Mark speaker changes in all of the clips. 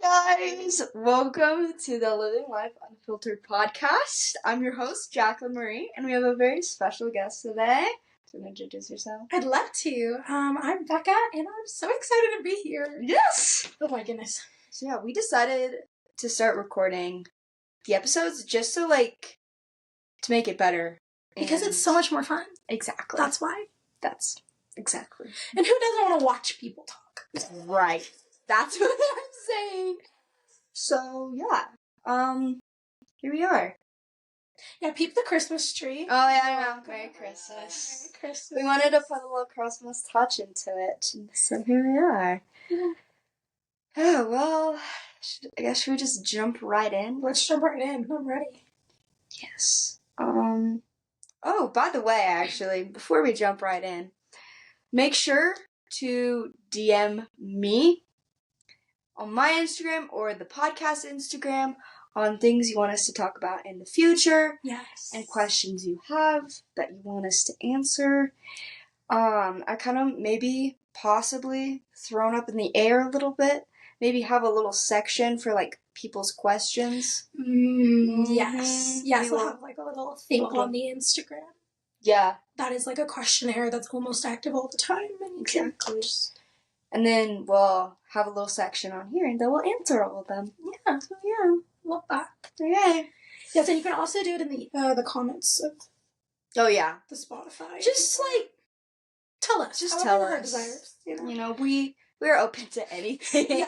Speaker 1: guys, welcome to the Living Life Unfiltered podcast. I'm your host, Jacqueline Marie, and we have a very special guest today. Do you want to introduce yourself?
Speaker 2: I'd love to. I'm Becca, and I'm so excited to be here.
Speaker 1: Yes!
Speaker 2: Oh my goodness.
Speaker 1: So yeah, we decided to start recording the episodes just to make it better.
Speaker 2: Because it's so much more fun.
Speaker 1: Exactly.
Speaker 2: That's why.
Speaker 1: That's exactly.
Speaker 2: And who doesn't want to watch people talk?
Speaker 1: Right. That's what I'm saying. So yeah, here we are.
Speaker 2: Yeah, peep the Christmas tree.
Speaker 1: Oh yeah, I know. Merry Christmas.
Speaker 2: Merry Christmas.
Speaker 1: We wanted to put a little Christmas touch into it, so here we are.
Speaker 2: Yeah.
Speaker 1: Oh well, I guess should we just jump right in?
Speaker 2: Let's jump right in. I'm ready.
Speaker 1: Yes. Oh, by the way, actually, before we jump right in, make sure to DM me on my Instagram or the podcast Instagram on things you want us to talk about in the future.
Speaker 2: Yes.
Speaker 1: And questions you have that you want us to answer. I kind of maybe possibly thrown up in the air a little bit. Maybe have a little section for people's questions.
Speaker 2: Yes. Yes, we'll
Speaker 1: will
Speaker 2: have a little thing on the Instagram.
Speaker 1: Yeah.
Speaker 2: That is a questionnaire that's almost active all the time. And
Speaker 1: Exactly. And then we'll have a little section on here, and then we'll answer all of them.
Speaker 2: Yeah.
Speaker 1: So yeah.
Speaker 2: Love that.
Speaker 1: Okay.
Speaker 2: Yes, and you can also do it in the comments of
Speaker 1: Oh yeah.
Speaker 2: the Spotify.
Speaker 1: Just
Speaker 2: tell us.
Speaker 1: Just tell us.
Speaker 2: Our desires,
Speaker 1: You know, we're open to anything.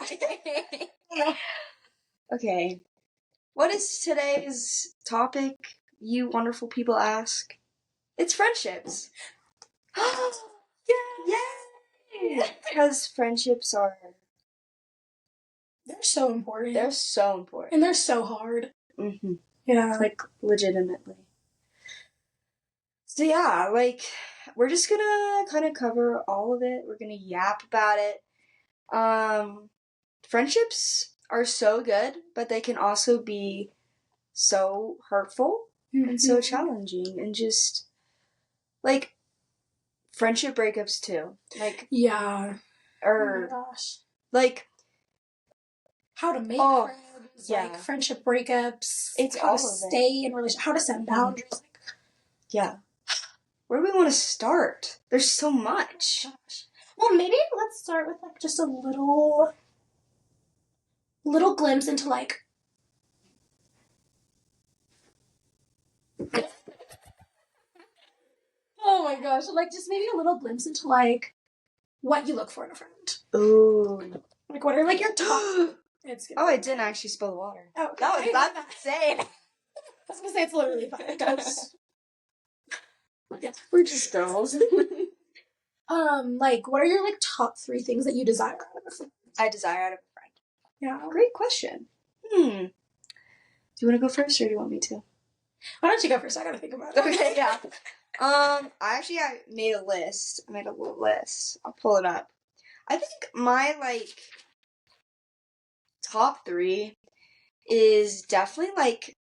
Speaker 2: Yeah.
Speaker 1: Okay. What is today's topic, you wonderful people ask? It's friendships. Yay! Because friendships are...
Speaker 2: They're so important.
Speaker 1: They're so important.
Speaker 2: And they're so hard.
Speaker 1: Mm-hmm.
Speaker 2: Yeah.
Speaker 1: Legitimately. So yeah, we're just gonna kind of cover all of it. We're gonna yap about it. Friendships are so good, but they can also be so hurtful and so challenging, and just friendship breakups too.
Speaker 2: Yeah.
Speaker 1: Or
Speaker 2: oh my gosh.
Speaker 1: How
Speaker 2: to make friends.
Speaker 1: Yeah.
Speaker 2: Friendship breakups.
Speaker 1: It's
Speaker 2: how
Speaker 1: all
Speaker 2: to
Speaker 1: of
Speaker 2: stay in relationship. How to set boundaries.
Speaker 1: Yeah. Where do we want to start? There's so much.
Speaker 2: Oh gosh. Well, maybe let's start with just a little glimpse into oh my gosh, just maybe a little glimpse into what you look for in a friend.
Speaker 1: Ooh.
Speaker 2: What are your top?
Speaker 1: Oh, I didn't actually spill the water.
Speaker 2: Oh, okay.
Speaker 1: That's insane.
Speaker 2: I was gonna say it's literally fine.
Speaker 1: Yeah, we're just girls.
Speaker 2: What are your top 3 things that you desire out of a friend?
Speaker 1: I desire out of a friend.
Speaker 2: Yeah.
Speaker 1: Great question. Do you want to go first, or do you want me to?
Speaker 2: Why don't you go first? I gotta think about it.
Speaker 1: Okay, yeah. I made a list. I made a little list. I'll pull it up. I think my top 3 is definitely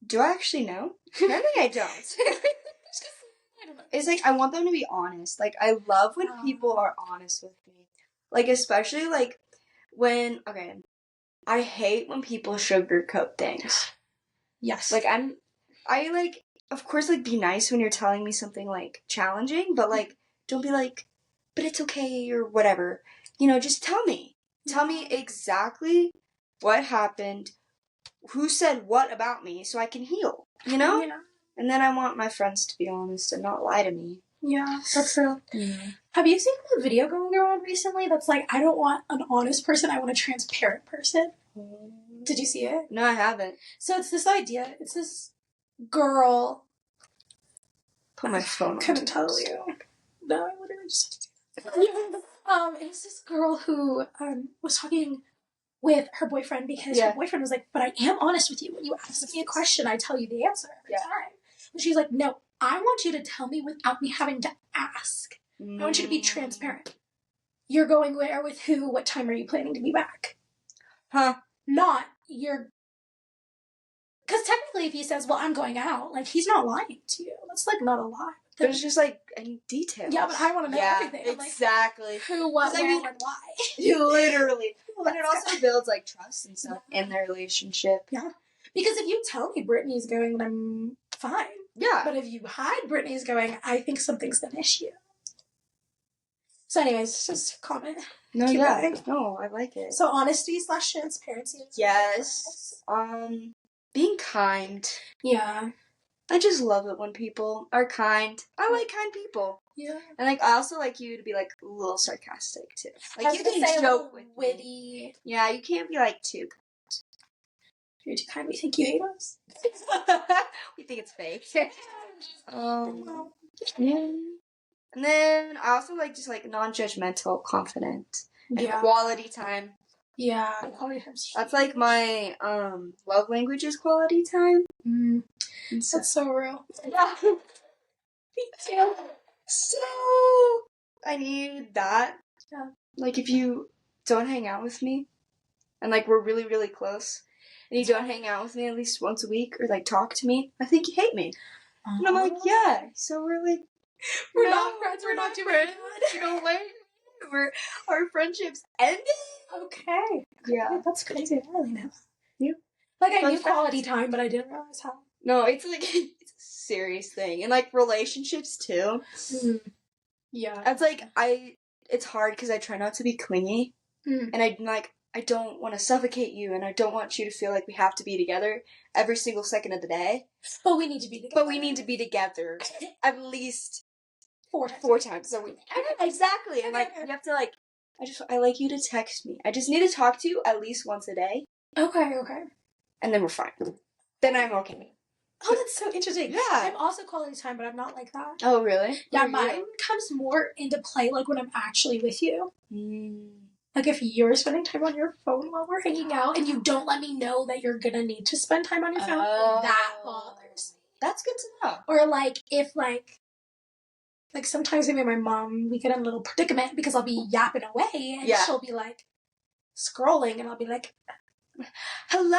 Speaker 1: do I actually know? Maybe I don't.
Speaker 2: I don't know.
Speaker 1: It's I want them to be honest. I love when people are honest with me. Especially when, okay, I hate when people sugarcoat things.
Speaker 2: Yes.
Speaker 1: Of course, be nice when you're telling me something challenging, but don't be but it's okay or whatever. Just tell me. Tell me exactly what happened, who said what about me, so I can heal,
Speaker 2: Yeah.
Speaker 1: And then I want my friends to be honest and not lie to me.
Speaker 2: Yeah, that's true.
Speaker 1: Yeah.
Speaker 2: Have you seen the video going around recently that's I don't want an honest person, I want a transparent person? Did you see it?
Speaker 1: No, I haven't.
Speaker 2: So it's this idea. It's this girl.
Speaker 1: Put my phone on.
Speaker 2: Couldn't tell you. No, I literally just it's this girl who was talking with her boyfriend because her boyfriend was but I am honest with you. When you ask me a question, I tell you the answer every time. And she's no, I want you to tell me without me having to ask. I want you to be transparent. You're going where, with who, what time are you planning to be back?
Speaker 1: Huh.
Speaker 2: Not you're... Because technically if he says, well, I'm going out, he's not lying to you. That's not a lie.
Speaker 1: But it's just like any details.
Speaker 2: Yeah, but I want to know everything.
Speaker 1: Exactly.
Speaker 2: Like, who, what, where, when, why.
Speaker 1: You literally. And it also builds like trust and stuff in their relationship.
Speaker 2: Yeah. Because if you tell me Brittany's going, then I'm fine.
Speaker 1: Yeah.
Speaker 2: But if you hide Brittany's going, I think something's an issue. So anyways, just a comment.
Speaker 1: No,
Speaker 2: Keep going.
Speaker 1: No, I like it.
Speaker 2: So honesty / transparency.
Speaker 1: Yes. Being kind.
Speaker 2: Yeah.
Speaker 1: I just love it when people are kind. I like kind people.
Speaker 2: Yeah.
Speaker 1: And like I also like you to be like a little sarcastic too. Like you can
Speaker 2: say
Speaker 1: joke with
Speaker 2: witty.
Speaker 1: Me. Yeah, you can't be like too kind.
Speaker 2: If you're too kind, we think you hate us.
Speaker 1: We think it's fake. Yeah. And then I also like just like non-judgmental, confident, and quality time.
Speaker 2: Yeah, quality time.
Speaker 1: That's like my love language is quality time.
Speaker 2: That's so real.
Speaker 1: Yeah. Me too. So I need that.
Speaker 2: Yeah.
Speaker 1: Like if you don't hang out with me, and like we're really really close, and you don't hang out with me at least once a week or like talk to me, I think you hate me. And I'm like, yeah. So we're like.
Speaker 2: We're not friends. We're not doing good.
Speaker 1: No way. Our friendship's ending.
Speaker 2: Okay.
Speaker 1: Yeah.
Speaker 2: That's crazy. I didn't really know.
Speaker 1: Yeah.
Speaker 2: Like I knew quality time, but I didn't realize how.
Speaker 1: No, it's like it's a serious thing, and like relationships too.
Speaker 2: Yeah.
Speaker 1: It's like it's hard because I try not to be clingy, and I don't want to suffocate you, and I don't want you to feel like we have to be together every single second of the day.
Speaker 2: But we need to be together.
Speaker 1: At least.
Speaker 2: Four
Speaker 1: times a week. Exactly. And like you have to like I like you to text me. I just need to talk to you at least once a day.
Speaker 2: Okay.
Speaker 1: And then we're fine. Then I'm okay.
Speaker 2: Oh, that's so interesting.
Speaker 1: Yeah.
Speaker 2: I'm also quality time, but I'm not like that.
Speaker 1: Oh, really?
Speaker 2: Yeah, mine comes more into play like when I'm actually with you. Like if you're spending time on your phone while we're hanging out and you don't let me know that you're gonna need to spend time on your phone, that bothers me.
Speaker 1: That's good to know.
Speaker 2: Or like if like sometimes maybe my mom, we get in a little predicament because I'll be yapping away and she'll be like scrolling and I'll be like,
Speaker 1: hello,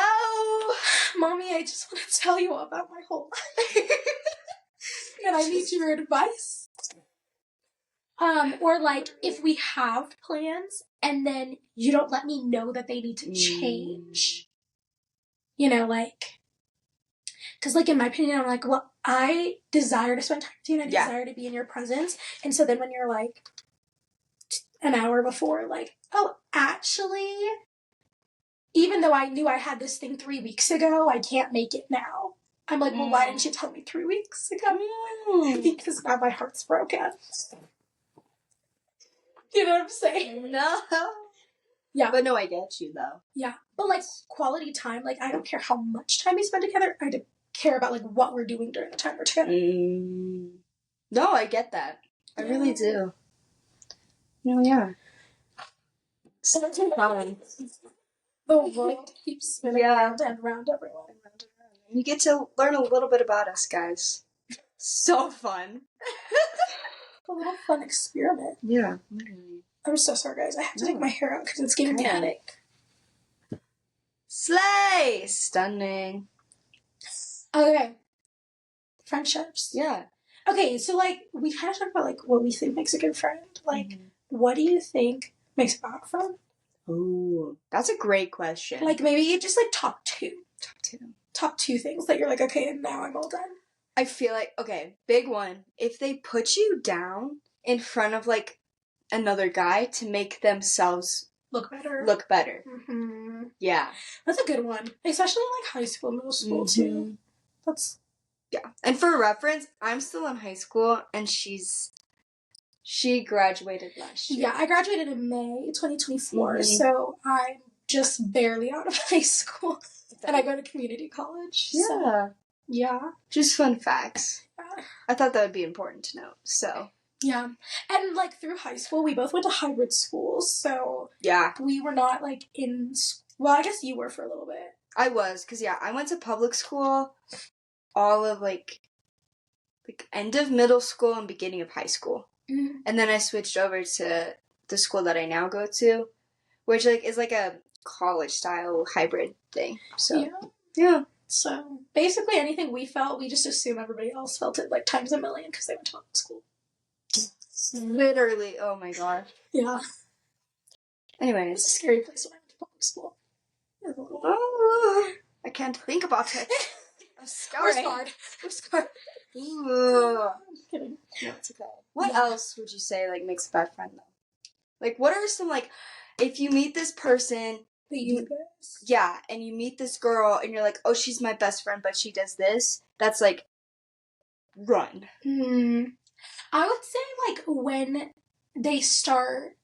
Speaker 2: Mommy, I just want to tell you about my whole life. And I need your advice. Or like if we have plans and then you don't let me know that they need to change. You know, like, because, like, in my opinion, I'm like, well, I desire to spend time with you and I desire to be in your presence. And so then when you're, like, an hour before, like, oh, actually, even though I knew I had this thing 3 weeks ago, I can't make it now. I'm like, well, why didn't you tell me 3 weeks ago? Because now my heart's broken. You know what I'm saying?
Speaker 1: No.
Speaker 2: Yeah.
Speaker 1: But no, I get you, though.
Speaker 2: Yeah. But, like, quality time, like, I don't care how much time we spend together. I don't care about, like, what we're doing during the time we're together.
Speaker 1: No, I get that. I really do. No, yeah.
Speaker 2: So that's fun. The world keeps spinning round and round everyone.
Speaker 1: You get to learn a little bit about us, guys. So fun.
Speaker 2: A little fun experiment.
Speaker 1: Yeah, literally.
Speaker 2: I'm so sorry, guys. I have to take my hair out because it's giving me a headache.
Speaker 1: Slay! Stunning.
Speaker 2: Okay. Friendships.
Speaker 1: Yeah.
Speaker 2: Okay, so, like, we kind of talked about, like, what we think makes a good friend. Like, what do you think makes a bad friend?
Speaker 1: Ooh, that's a great question.
Speaker 2: Like, maybe you just, like, top two. Top two things that you're like, okay, now I'm all done.
Speaker 1: I feel like, okay, big one. If they put you down in front of, like, another guy to make themselves
Speaker 2: look better.
Speaker 1: Mm-hmm. Yeah.
Speaker 2: That's a good one. Especially in, like, high school, middle school, too. That's...
Speaker 1: Yeah. And for reference, I'm still in high school, and she graduated last year.
Speaker 2: Yeah, I graduated in May 2024, so I'm just barely out of high school. And I go to community college.
Speaker 1: Yeah.
Speaker 2: So, yeah.
Speaker 1: Just fun facts.
Speaker 2: Yeah.
Speaker 1: I thought that would be important to know, so...
Speaker 2: Yeah. And, like, through high school, we both went to hybrid schools, so...
Speaker 1: Yeah.
Speaker 2: We were not, like, in... Well, I guess you were for a little bit.
Speaker 1: I was, because, I went to public school all of, like, end of middle school and beginning of high school. And then I switched over to the school that I now go to, which, like, is, like, a college-style hybrid thing, so...
Speaker 2: Yeah. So basically anything we felt, we just assume everybody else felt it like times a million because they went to public school.
Speaker 1: Literally, oh my gosh.
Speaker 2: Yeah.
Speaker 1: Anyways.
Speaker 2: It's a scary place when I went to public school.
Speaker 1: Oh, I can't think about it. I'm scarred.
Speaker 2: We're scarred.
Speaker 1: Ooh.
Speaker 2: I'm kidding.
Speaker 1: No, it's okay. What else would you say, like, makes a bad friend, though? Like, what are some, like, if you meet this person...
Speaker 2: The universe.
Speaker 1: Yeah, and you meet this girl, and you're like, oh, she's my best friend, but she does this. That's, like, run.
Speaker 2: I would say, like, when they start...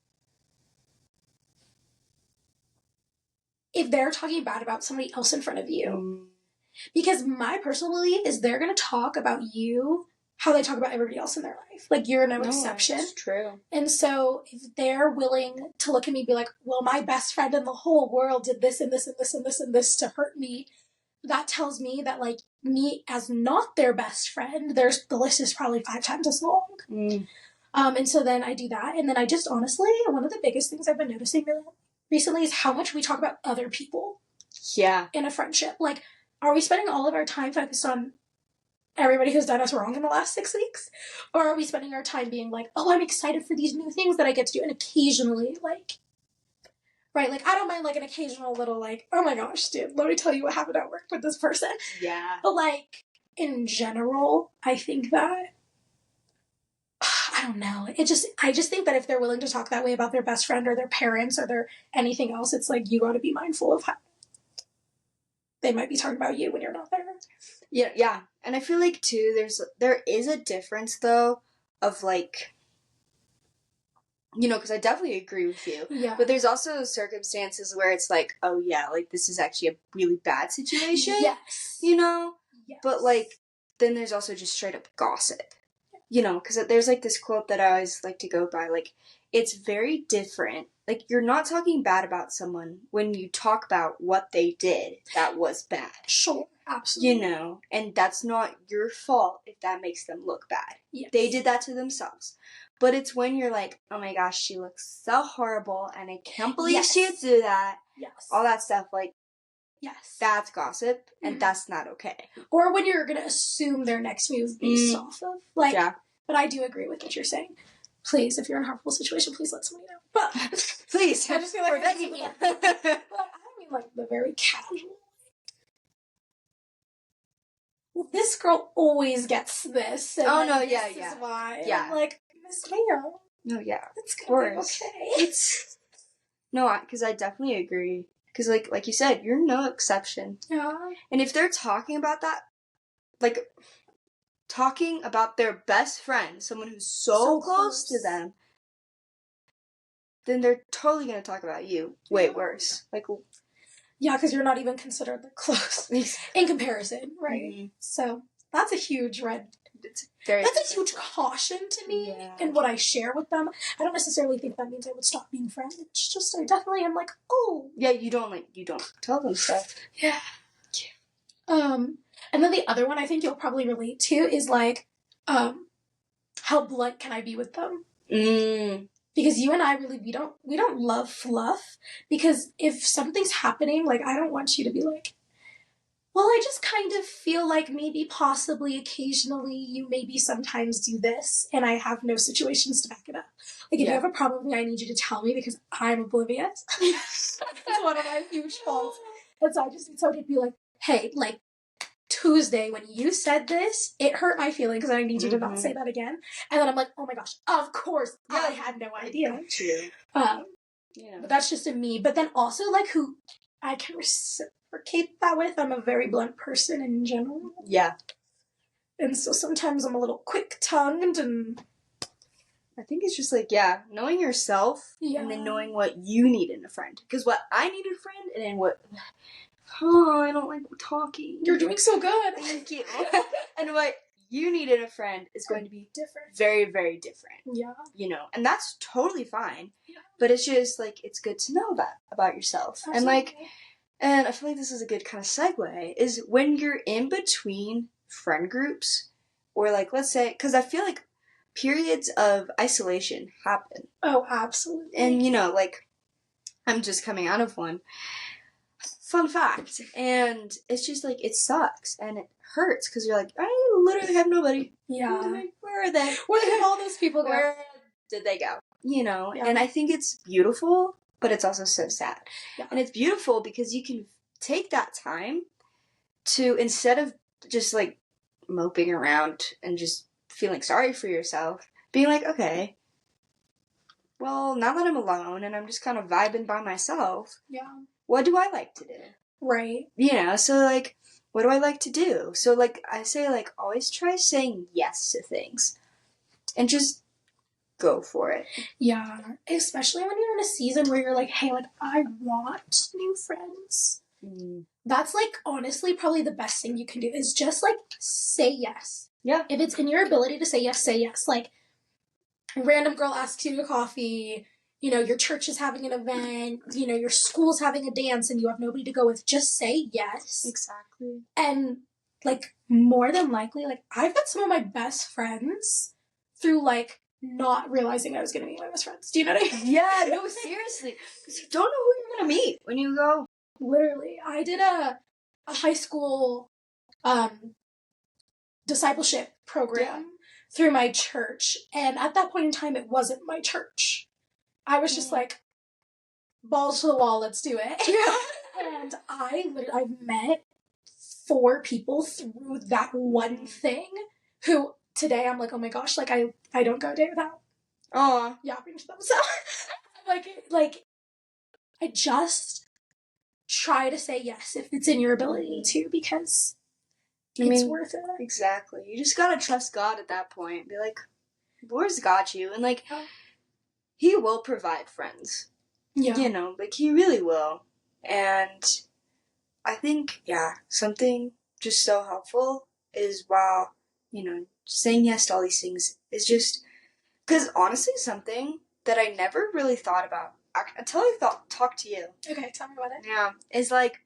Speaker 2: If they're talking bad about somebody else in front of you. Because my personal belief is they're going to talk about you how they talk about everybody else in their life. Like, you're no exception.
Speaker 1: That's true.
Speaker 2: And so if they're willing to look at me and be like, well, my best friend in the whole world did this and this and this and this and this to hurt me, that tells me that, like, me as not their best friend, the list is probably 5 times as long. And so then I do that. And then I just honestly, one of the biggest things I've been noticing really recently is how much we talk about other people.
Speaker 1: Yeah.
Speaker 2: In a friendship. Like, are we spending all of our time focused on everybody who's done us wrong in the last 6 weeks? Or are we spending our time being like, oh, I'm excited for these new things that I get to do? And occasionally, like, right, like, I don't mind, like, an occasional little, like, oh my gosh, dude, let me tell you what happened at work with this person.
Speaker 1: Yeah.
Speaker 2: But, like, in general, I think that, I don't know. I just think that if they're willing to talk that way about their best friend or their parents or their anything else, it's like, you got to be mindful of how they might be talking about you when you're not there.
Speaker 1: Yeah. And I feel like, too, there is a difference, though, of, like, you know, because I definitely agree with you.
Speaker 2: Yeah.
Speaker 1: But there's also circumstances where it's like, oh, yeah, like, this is actually a really bad situation.
Speaker 2: Yes.
Speaker 1: You know?
Speaker 2: Yes.
Speaker 1: But, like, then there's also just straight up gossip. You know, because there's, like, this quote that I always like to go by, like, it's very different. Like, you're not talking bad about someone when you talk about what they did that was bad.
Speaker 2: Sure, absolutely.
Speaker 1: You know, and that's not your fault if that makes them look bad.
Speaker 2: Yes.
Speaker 1: They did that to themselves. But it's when you're like, oh my gosh, she looks so horrible, and I can't believe she would do that.
Speaker 2: Yes.
Speaker 1: All that stuff, like,
Speaker 2: yes,
Speaker 1: that's gossip, and that's not okay.
Speaker 2: Or when you're going to assume their next move based off of, like, but I do agree with what you're saying. Please, if you're in a harmful situation, please let somebody know. But,
Speaker 1: please,
Speaker 2: I just feel like
Speaker 1: we're begging you.
Speaker 2: But I don't mean, like, the very casual. Well, this girl always gets this. And this is why.
Speaker 1: Yeah.
Speaker 2: I'm like, Miss Mayo.
Speaker 1: No, yeah.
Speaker 2: It's going to be okay.
Speaker 1: No, because I definitely agree. Because, like you said, you're no exception.
Speaker 2: Yeah.
Speaker 1: And if they're talking about that, like, talking about their best friend, someone who's so close to them, then they're totally going to talk about you way worse. Like,
Speaker 2: yeah, because you're not even considered close in comparison, right? Mm-hmm. So that's a huge that's a huge caution to me in what I share with them. I don't necessarily think that means I would stop being friends. It's just I definitely am like, oh.
Speaker 1: Yeah, you don't tell them stuff.
Speaker 2: Yeah. And then the other one I think you'll probably relate to is like, how blunt can I be with them? Because you and I really, we don't love fluff. Because if something's happening, like, I don't want you to be like, well, I just kind of feel like maybe possibly occasionally you maybe sometimes do this, and I have no situations to back it up. Like, if you have a problem with me, I need you to tell me because I'm oblivious. It's one of my huge faults. And so I just need somebody to be like, hey, like, Tuesday, when you said this, it hurt my feelings, and I need you to not say that again. And then I'm like, oh my gosh, of course, I had no idea. But that's just in me. But then also, like, who I can reciprocate that with. I'm a very blunt person in general.
Speaker 1: Yeah.
Speaker 2: And so sometimes I'm a little quick-tongued, and
Speaker 1: I think it's just like, knowing yourself, and then knowing what you need in a friend. Because what I need in a friend, and then what... Oh, I don't like talking.
Speaker 2: You're doing so good.
Speaker 1: Thank you. And what you need in a friend is going to be different. Very, very different.
Speaker 2: Yeah.
Speaker 1: You know, and that's totally fine.
Speaker 2: Yeah.
Speaker 1: But it's just, like, it's good to know that about yourself. Absolutely. And, like, and I feel like this is a good kind of segue, is when you're in between friend groups, or, like, let's say, because I feel like periods of isolation happen.
Speaker 2: Oh, absolutely.
Speaker 1: And, you know, like, I'm just coming out of one. fun fact. And it's just like, it sucks and it hurts because you're like, I literally have nobody.
Speaker 2: Yeah.
Speaker 1: Like, where are they?
Speaker 2: Where did all those people go?
Speaker 1: Where did they go? You know, and I think it's beautiful, but it's also so sad.
Speaker 2: Yeah.
Speaker 1: And it's beautiful because you can take that time to, instead of just like moping around and just feeling sorry for yourself, being like, okay, well, now that I'm alone and I'm just kind of vibing by myself, what do I like to do?
Speaker 2: Right.
Speaker 1: You know, so like, what do I like to do? So like, I say like, always try saying yes to things and just go for it.
Speaker 2: Yeah. Especially when you're in a season where you're like, hey, like, I want new friends. That's like, honestly, probably the best thing you can do is just like say yes.
Speaker 1: Yeah.
Speaker 2: If it's in your ability to say yes, say yes. Like, a random girl asks you to coffee, you know, your church is having an event, you know, your school's having a dance and you have nobody to go with, just say yes.
Speaker 1: Exactly.
Speaker 2: And, like, more than likely, like, I've got some of my best friends through, like, not realizing I was going to meet my best friends. Do you know what I mean?
Speaker 1: Yeah, no, seriously. Because you don't know who you're going to meet when you go.
Speaker 2: Literally. I did a high school discipleship program through my church. And at that point in time, it wasn't my church. I was just like, balls to the wall, let's do it. Yeah. And I've met 4 people through that one thing who today I'm like, oh my gosh, like I don't go a day without yapping to them. So like I just try to say yes if it's in your ability to, because it's worth it.
Speaker 1: Exactly. You just gotta trust God at that point. Be like, Lord's got you. And like, He will provide friends.
Speaker 2: Yeah.
Speaker 1: You know, like He really will. And I think, something just so helpful is while, you know, saying yes to all these things is just, because honestly, something that I never really thought about until I talked to you.
Speaker 2: Okay, tell me about it.
Speaker 1: Yeah, is like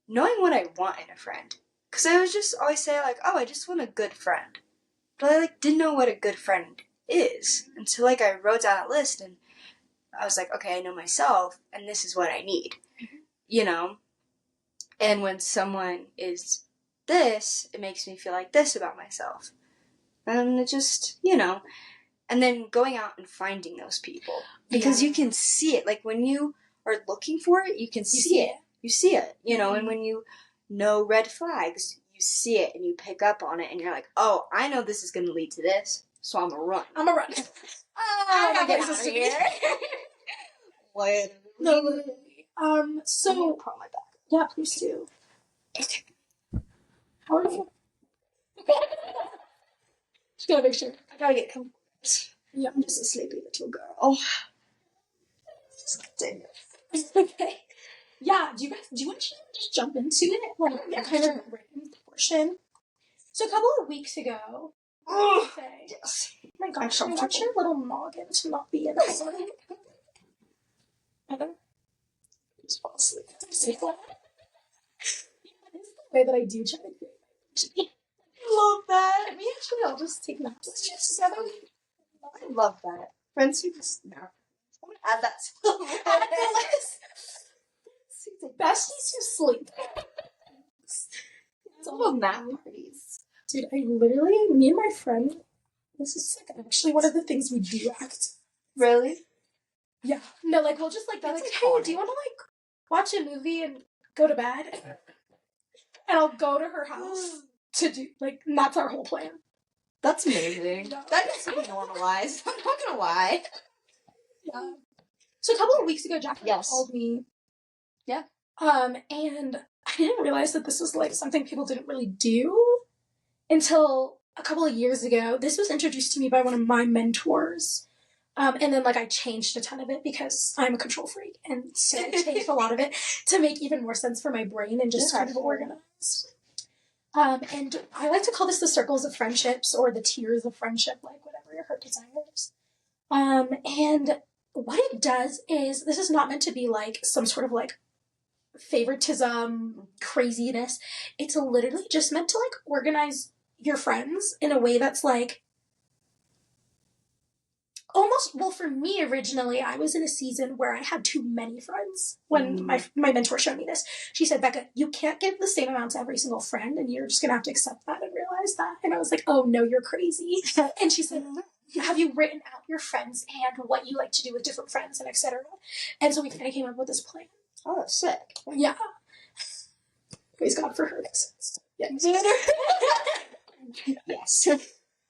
Speaker 1: knowing what I want in a friend. Because I was just always say like, oh, I just want a good friend. But I like didn't know what a good friend is until like I wrote down a list and I was like, okay, I know myself and this is what I need. You know? And when someone is this, it makes me feel like this about myself. And it just, you know, and then going out and finding those people. Because you can see it. Like when you are looking for it, you can see it. You see it, you know, and when you know red flags, you see it and you pick up on it and you're like, oh, I know this is going to lead to this, so I'm going to run.
Speaker 2: I got places to be.
Speaker 1: What?
Speaker 2: No, literally. So,
Speaker 1: I'm going to put on my back.
Speaker 2: Yeah, please do.
Speaker 1: Okay.
Speaker 2: How are you? Just gotta make sure.
Speaker 1: I gotta get comfortable.
Speaker 2: Yeah.
Speaker 1: I'm just a sleepy little girl. Just continue.
Speaker 2: Okay. Yeah, do you want to just jump into it? Like, kind of written portion. So a couple of weeks ago,
Speaker 1: yes.
Speaker 2: Oh my gosh, I want your little noggin to not be in this.
Speaker 1: Just fall asleep.
Speaker 2: This is the way that I do try to create.
Speaker 1: I love that.
Speaker 2: Maybe actually I'll just take naps
Speaker 1: together. I love that. Friends who just nap. I'm gonna add that to the list.
Speaker 2: Besties who sleep.
Speaker 1: It's all nap parties.
Speaker 2: Dude, me and my friend, this is like actually one of the things we do act.
Speaker 1: Really?
Speaker 2: Yeah. No, like we'll just like be like, hey, do you want to like watch a movie and go to bed? And I'll go to her house to do like, and that's our whole plan.
Speaker 1: That's amazing. No. That needs to be normalized. I'm not gonna lie.
Speaker 2: Yeah. So a couple of weeks ago, Jacqueline called me.
Speaker 1: Yeah.
Speaker 2: And I didn't realize that this was like something people didn't really do until a couple of years ago. This was introduced to me by one of my mentors. And then like I changed a ton of it because I'm a control freak, and so I changed a lot of it to make even more sense for my brain and just kind of organize. And I like to call this the circles of friendships or the tiers of friendship, like whatever your heart desires. And what it does is, this is not meant to be like some sort of like favoritism, craziness. It's literally just meant to like organize your friends in a way that's like almost, well, for me originally, I was in a season where I had too many friends. When my mentor showed me this, she said, Becca, you can't give the same amount to every single friend, and you're just going to have to accept that and realize that. And I was like, oh, no, you're crazy. And she said, have you written out your friends and what you like to do with different friends and etc.? And so we kind of came up with this plan.
Speaker 1: Oh, that's sick.
Speaker 2: Yeah. Praise God for her. Yes.
Speaker 1: Yes.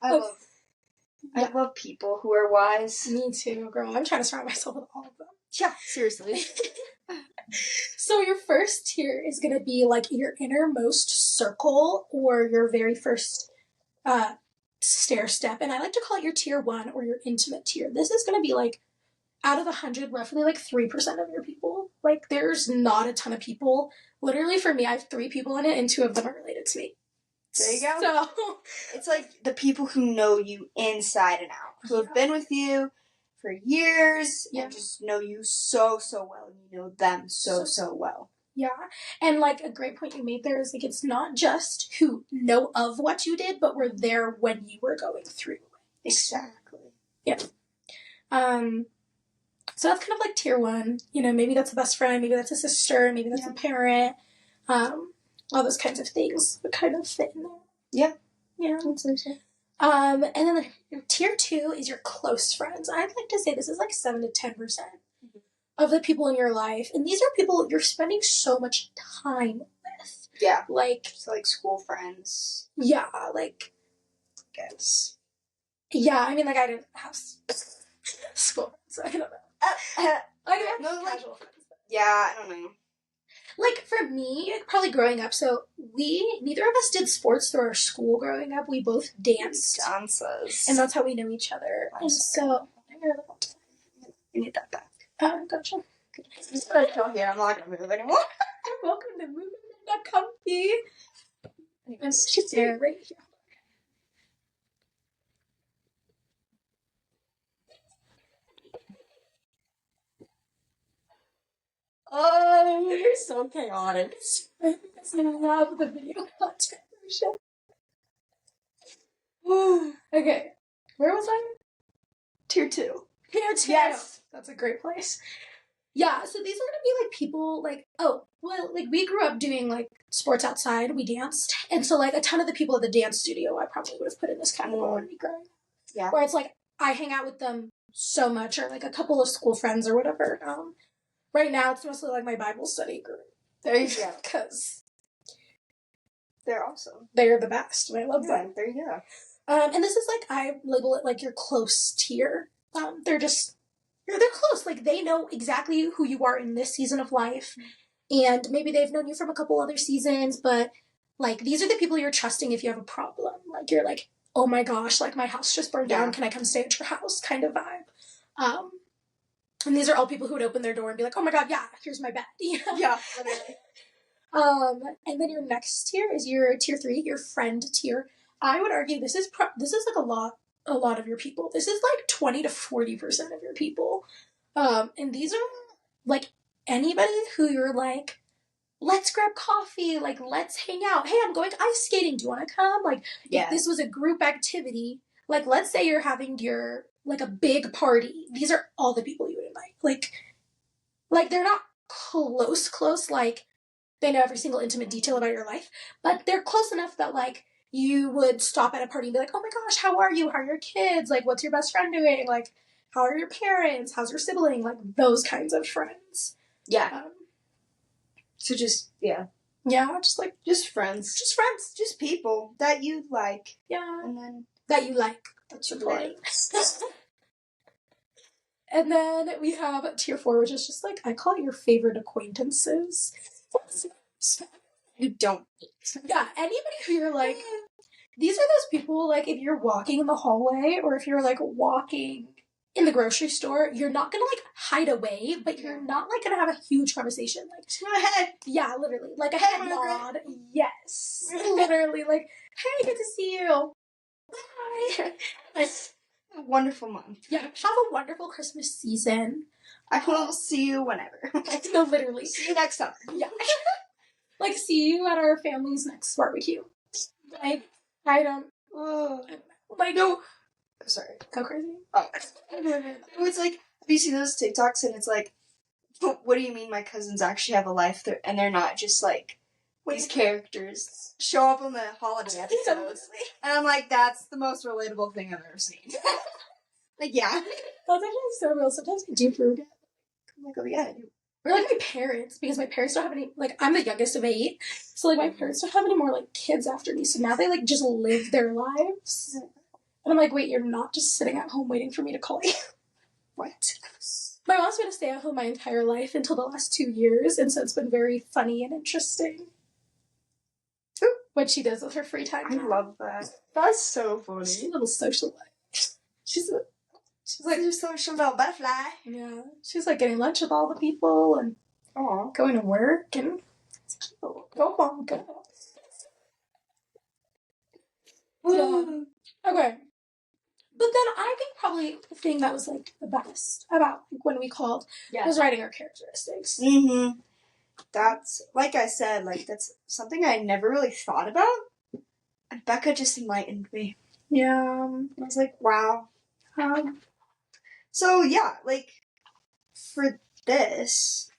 Speaker 1: I love people who are wise.
Speaker 2: Me too, girl. I'm trying to surround myself with all of them.
Speaker 1: Yeah, seriously.
Speaker 2: So your first tier is going to be like your innermost circle or your very first stair step. And I like to call it your tier 1 or your intimate tier. This is going to be like out of 100, roughly like 3% of your people. Like there's not a ton of people. Literally for me, I have 3 people in it and 2 of them are related to me.
Speaker 1: There you go.
Speaker 2: So
Speaker 1: it's like the people who know you inside and out, who have been with you for years and just know you so well, and you know them so well.
Speaker 2: Yeah, and like a great point you made there is like it's not just who know of what you did, but were there when you were going through.
Speaker 1: Exactly.
Speaker 2: Yeah. So that's kind of like tier 1. You know, maybe that's a best friend, maybe that's a sister, maybe that's a parent. All those kinds of things would kind of fit in there.
Speaker 1: Yeah.
Speaker 2: Yeah.
Speaker 1: That's what I'm saying.
Speaker 2: And then tier 2 is your close friends. I'd like to say this is like 7 to 10% of the people in your life. And these are people you're spending so much time with.
Speaker 1: Yeah.
Speaker 2: Like,
Speaker 1: so like school friends.
Speaker 2: Yeah, like,
Speaker 1: I guess.
Speaker 2: Yeah, I mean, like, I didn't have school friends, so I don't know. I have casual friends.
Speaker 1: Yeah, I don't know.
Speaker 2: Like, for me, probably growing up, so neither of us did sports through our school growing up. We both danced.
Speaker 1: Dances.
Speaker 2: And that's how we knew each other. And so,
Speaker 1: I need that back.
Speaker 2: Gotcha.
Speaker 1: Just put it here. I'm not going to move anymore.
Speaker 2: You're welcome to move. I'm not comfy. Anyways, she's there right here.
Speaker 1: Oh, you're so chaotic.
Speaker 2: I love the video content version. Okay, where was I?
Speaker 1: Tier 2.
Speaker 2: Tier 2. Yes. That's a great place. Yeah, so these are going to be, like, people, like, like, we grew up doing, like, sports outside. We danced. And so, like, a ton of the people at the dance studio I probably would have put in this category growing up.
Speaker 1: Yeah.
Speaker 2: Where it's, like, I hang out with them so much, or, like, a couple of school friends or whatever. Right now, it's mostly, like, my Bible study group.
Speaker 1: There you go.
Speaker 2: Because
Speaker 1: they're awesome.
Speaker 2: They're the best, and I love them.
Speaker 1: There you go.
Speaker 2: And this is, like, I label it, like, your close tier. They're close. Like, they know exactly who you are in this season of life. And maybe they've known you from a couple other seasons, but, like, these are the people you're trusting if you have a problem. Like, you're like, oh my gosh, like, my house just burned down. Can I come stay at your house? Kind of vibe. And these are all people who would open their door and be like, oh my God, yeah, here's my bed. You know?
Speaker 1: Yeah, literally.
Speaker 2: And then your next tier is your tier 3, your friend tier. I would argue this is like a lot of your people. This is like 20 to 40% of your people. And these are like anybody who you're like, let's grab coffee, like let's hang out. Hey, I'm going ice skating. Do you want to come? Like, if this was a group activity, like let's say you're having your like a big party. These are all the people you would invite. Like they're not close, like they know every single intimate detail about your life, but they're close enough that like you would stop at a party and be like, oh my gosh, how are you? How are your kids? Like, what's your best friend doing? Like, how are your parents? How's your sibling? Like, those kinds of friends.
Speaker 1: Yeah. So just,
Speaker 2: Yeah, just like...
Speaker 1: Just friends.
Speaker 2: Just friends.
Speaker 1: Just people that you like.
Speaker 2: Yeah.
Speaker 1: And then...
Speaker 2: That you like. That's your point. And then we have tier 4, which is just like, I call it your favorite acquaintances.
Speaker 1: You don't.
Speaker 2: Yeah, anybody who you're like... These are those people, like, if you're walking in the hallway or if you're, like, walking in the grocery store, you're not gonna, like, hide away, but you're not, like, gonna have a huge conversation. Like, yeah, literally. Like, a head nod. Yes. Literally, like, hey, good to see you. Bye.
Speaker 1: A wonderful month.
Speaker 2: Yeah, have a wonderful Christmas season.
Speaker 1: I will see you whenever.
Speaker 2: No, literally.
Speaker 1: See you next summer.
Speaker 2: Yeah. Like, see you at our family's next barbecue. Like, I don't...
Speaker 1: Like, no. Sorry.
Speaker 2: Go crazy.
Speaker 1: Oh. It's like, have you seen those TikToks and it's like, what do you mean my cousins actually have a life and they're not just like these characters show up on the holiday episodes? And I'm like, that's the most relatable thing I've ever seen. Like, yeah.
Speaker 2: That's actually so real. Sometimes I do forget.
Speaker 1: I'm like, oh yeah, I do.
Speaker 2: Or like my parents, because my parents don't have any, like, I'm the youngest of 8, so like my parents don't have any more like kids after me, so now they like just live their lives. And I'm like, wait, you're not just sitting at home waiting for me to call you.
Speaker 1: What?
Speaker 2: My mom's been to stay at home my entire life until the last 2 years, and so it's been very funny and interesting. Ooh. What she does with her free time.
Speaker 1: I love that. That's so funny.
Speaker 2: She's a little social life. She's like
Speaker 1: a social little butterfly.
Speaker 2: Yeah. She's like getting lunch with all the people and going to work and go home. Go. Yeah. Okay. But then I think probably the thing that was like the best about like, when we called was writing our characteristics.
Speaker 1: Mm-hmm. That's, like I said, like that's something I never really thought about. And Becca just enlightened me.
Speaker 2: Yeah.
Speaker 1: I was like, wow. So yeah, like for this,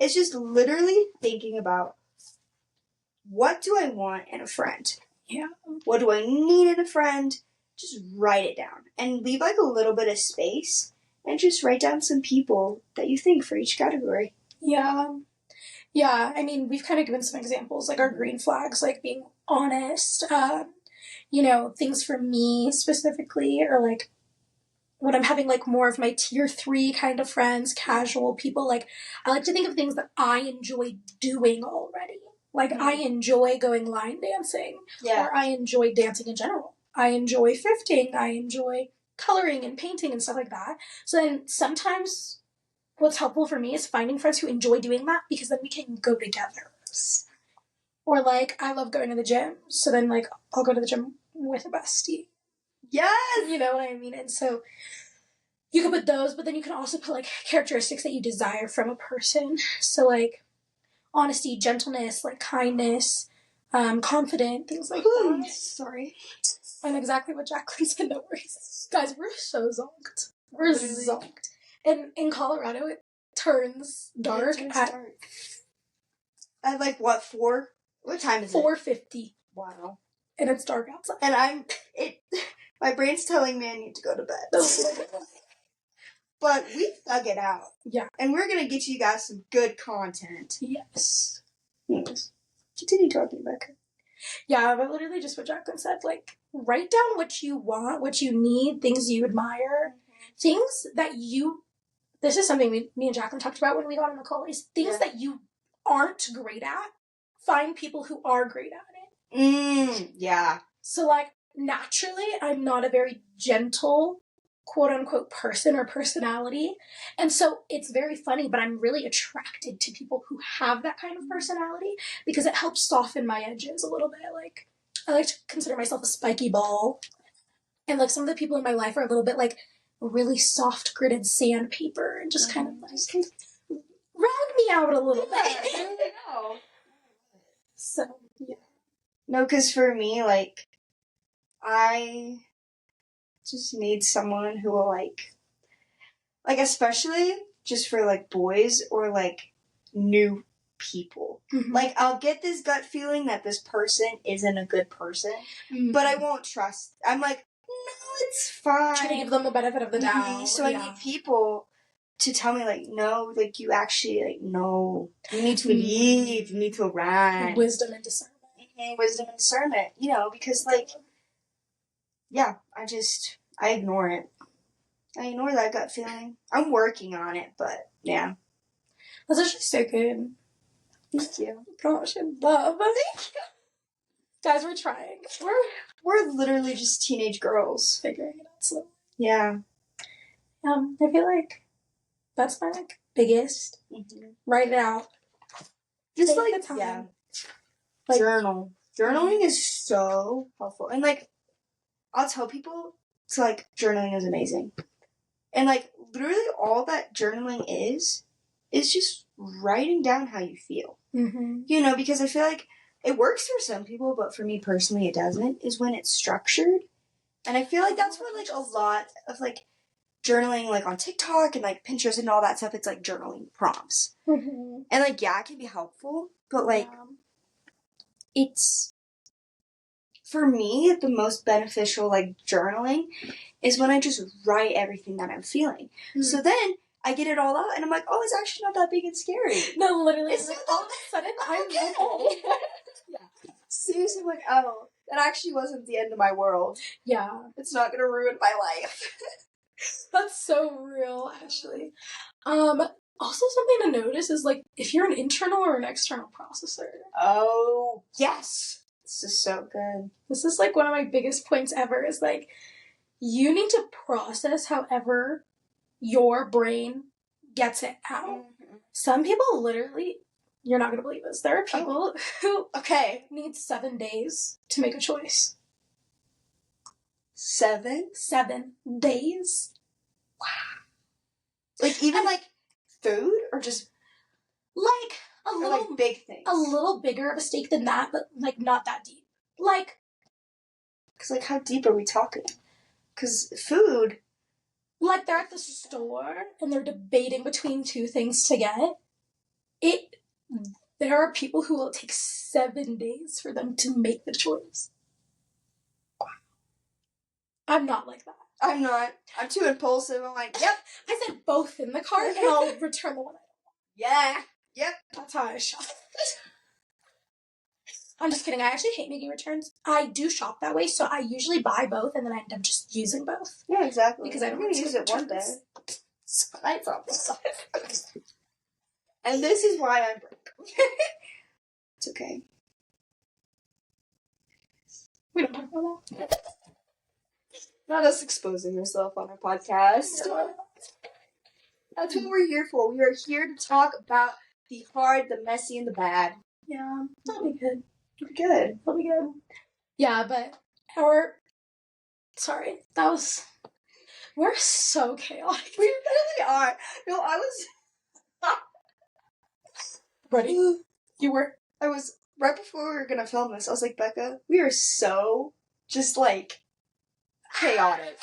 Speaker 1: it's just literally thinking about what do I want in a friend?
Speaker 2: Yeah.
Speaker 1: What do I need in a friend? Just write it down and leave like a little bit of space and just write down some people that you think for each category.
Speaker 2: Yeah. Yeah. I mean, we've kind of given some examples, like our green flags, like being honest, you know, things for me specifically, or like when I'm having like more of my tier 3 kind of friends, casual people, like I like to think of things that I enjoy doing already. Like I enjoy going line dancing, or I enjoy dancing in general. I enjoy thrifting. I enjoy coloring and painting and stuff like that. So then sometimes what's helpful for me is finding friends who enjoy doing that, because then we can go together. Or like I love going to the gym, so then like I'll go to the gym with a bestie.
Speaker 1: Yes!
Speaker 2: You know what I mean? And so you can put those, but then you can also put like characteristics that you desire from a person. So like honesty, gentleness, like kindness, confident, things like that.
Speaker 1: Sorry.
Speaker 2: I'm exactly what Jacqueline said, no worries. Guys, we're so zonked. We're zonked. And in Colorado, it turns dark
Speaker 1: at like what, 4? What time is
Speaker 2: 4:50.
Speaker 1: Wow.
Speaker 2: And it's dark outside.
Speaker 1: And my brain's telling me I need to go to bed. But we thug it out.
Speaker 2: Yeah.
Speaker 1: And we're going to get you guys some good content.
Speaker 2: Yes.
Speaker 1: Yes. Continue talking, Becca.
Speaker 2: Yeah, but literally just what Jacqueline said. Like, write down what you want, what you need, things you admire, things that you... This is something me and Jacqueline talked about when we got on the call, is things that you aren't great at. Find people who are great at
Speaker 1: it. Yeah.
Speaker 2: So, like, naturally, I'm not a very gentle, quote-unquote, person or personality. And so it's very funny, but I'm really attracted to people who have that kind of personality because it helps soften my edges a little bit. Like, I like to consider myself a spiky ball. And, like, some of the people in my life are a little bit, like, really soft, gritted sandpaper and just kind of, like, round me out a little bit.
Speaker 1: I know.
Speaker 2: So, yeah.
Speaker 1: No, because for me, like, I just need someone who will, like, especially just for, like, boys or, like, new people. Mm-hmm. Like, I'll get this gut feeling that this person isn't a good person, but I won't trust. I'm like, no, it's fine.
Speaker 2: Try to give them the benefit of the doubt.
Speaker 1: Mm-hmm. So I need people to tell me, like, no, like, you actually, like, no. You need to believe. You need to run.
Speaker 2: Wisdom and discernment.
Speaker 1: Wisdom and discernment, you know, because, like, yeah, I ignore it. I ignore that gut feeling. I'm working on it, but, yeah.
Speaker 2: That's actually so good.
Speaker 1: Thank you.
Speaker 2: Gosh, I love it. Thank you. Guys, we're trying.
Speaker 1: We're literally just teenage girls.
Speaker 2: Figuring it out slowly.
Speaker 1: Yeah.
Speaker 2: I feel like that's my, like, biggest right now.
Speaker 1: Just, like, the time. Yeah. Like, journal. Journaling is so helpful. And, like, I'll tell people, so, like, journaling is amazing. And, like, literally all that journaling is just writing down how you feel. Mm-hmm. You know, because I feel like it works for some people, but for me personally it doesn't, is when it's structured And I feel like that's what, like, a lot of, like, journaling, like, on TikTok and, like, Pinterest and all that stuff, it's, like, journaling prompts. And, like, yeah, it can be helpful, but, like, it's, for me, the most beneficial, like, journaling is when I just write everything that I'm feeling. So then I get it all out, and I'm like, oh, it's actually not that big and scary.
Speaker 2: No, literally,
Speaker 1: it's
Speaker 2: like, all of a sudden, I'm okay.
Speaker 1: Yeah. Seriously, I'm like, oh, that actually wasn't the end of my world.
Speaker 2: Yeah.
Speaker 1: It's not gonna ruin my life.
Speaker 2: That's so real, actually. Also something to notice is, like, if you're an internal or an external processor.
Speaker 1: Oh, yes! This is so good.
Speaker 2: This is, like, one of my biggest points ever is, like, you need to process however your brain gets it out. Mm-hmm. Some people literally, you're not gonna believe this, there are people who, need 7 days to make a choice.
Speaker 1: 7?
Speaker 2: 7 days.
Speaker 1: Wow. Like, even, like, food? Or just...
Speaker 2: Like, a little...
Speaker 1: like, big things?
Speaker 2: A little bigger of a stake than that, but, like, not that deep. Like...
Speaker 1: Because, like, how deep are we talking? Because food...
Speaker 2: Like, they're at the store, and they're debating between 2 things to get. There are people who will take 7 days for them to make the choice. Wow. I'm not like that.
Speaker 1: I'm not. I'm too impulsive. I'm like, yep.
Speaker 2: I said both in the cart, and I'll return the one I don't want.
Speaker 1: Yeah. Yep.
Speaker 2: That's how I shop. I'm just kidding. I actually hate making returns. I do shop that way, so I usually buy both, and then I end up just using both.
Speaker 1: Yeah, exactly.
Speaker 2: Because I don't
Speaker 1: want to use it one day. So I promise. And this is why I'm broke. It's okay.
Speaker 2: We don't talk about that.
Speaker 1: Not us exposing ourselves on our podcast. No. That's what we're here for. We are here to talk about the hard, the messy, and the bad.
Speaker 2: Yeah, that'll be good.
Speaker 1: It'll be good.
Speaker 2: That'll be good. Yeah, but sorry, we're so chaotic.
Speaker 1: We really are. No, I was...
Speaker 2: Ready? You were?
Speaker 1: I was, right before we were gonna film this, I was like, Becca, we are so, just, like, chaotic.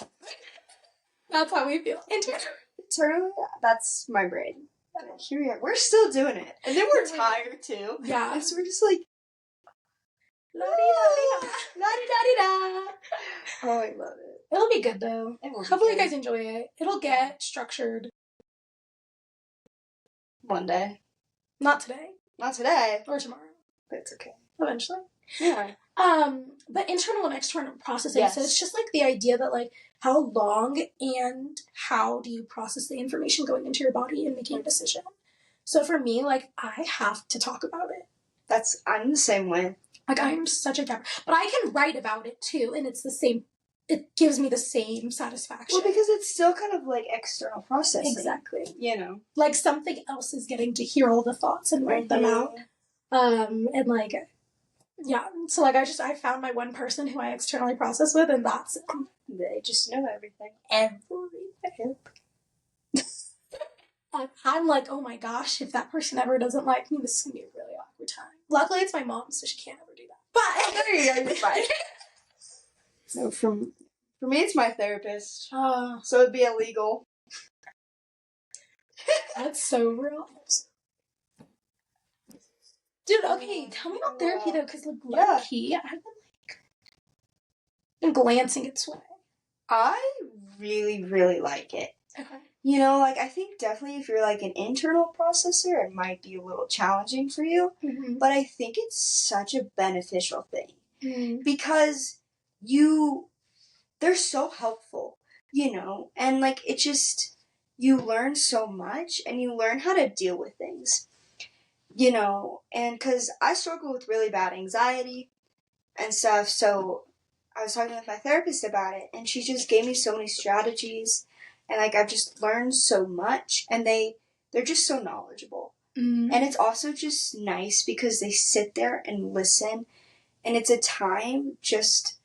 Speaker 2: That's how we feel.
Speaker 1: Internally, that's my brain. And here we are. We're still doing it. And then we're tired, too.
Speaker 2: Yeah.
Speaker 1: And so we're just like...
Speaker 2: La-di-da-di-da.
Speaker 1: La-di-da-di-da. Oh, I love it.
Speaker 2: It'll be good, though. Hopefully you guys enjoy it. It'll get structured.
Speaker 1: One day.
Speaker 2: Not today.
Speaker 1: Not today.
Speaker 2: Or tomorrow.
Speaker 1: But it's okay.
Speaker 2: Eventually.
Speaker 1: Yeah.
Speaker 2: But internal and external processing.
Speaker 1: Yes.
Speaker 2: So it's just, like, the idea that, like, how long and how do you process the information going into your body and making a decision. So for me, like, I have to talk about it.
Speaker 1: I'm the same way.
Speaker 2: Like, I'm such a gapper. But I can write about it, too, and it's the same. It gives me the same satisfaction.
Speaker 1: Well, because it's still kind of, like, external processing.
Speaker 2: Exactly.
Speaker 1: You know.
Speaker 2: Like, something else is getting to hear all the thoughts and write them out. And, like, yeah. So, like, I found my one person who I externally process with, and that's it.
Speaker 1: They just know everything.
Speaker 2: Everything. I'm like, oh my gosh, if that person ever doesn't like me, this is going to be a really awkward time. Luckily, it's my mom, so she can't ever do that. But
Speaker 1: there you go, you're fine. No, for me, it's my therapist. So it'd be illegal.
Speaker 2: That's so real. Dude, okay, tell me about therapy, though, because, like, low-key, I've been glancing its way. I
Speaker 1: really, really like it.
Speaker 2: Okay.
Speaker 1: You know, like, I think definitely if you're, like, an internal processor, it might be a little challenging for you.
Speaker 2: Mm-hmm.
Speaker 1: But I think it's such a beneficial thing.
Speaker 2: Mm-hmm.
Speaker 1: Because they're so helpful, you know? And, like, it just, you learn so much, and you learn how to deal with things. You know, and because I struggle with really bad anxiety and stuff, so I was talking with my therapist about it, and she just gave me so many strategies, and, like, I've just learned so much, and they're just so knowledgeable.
Speaker 2: Mm-hmm.
Speaker 1: And it's also just nice because they sit there and listen, and it's a time just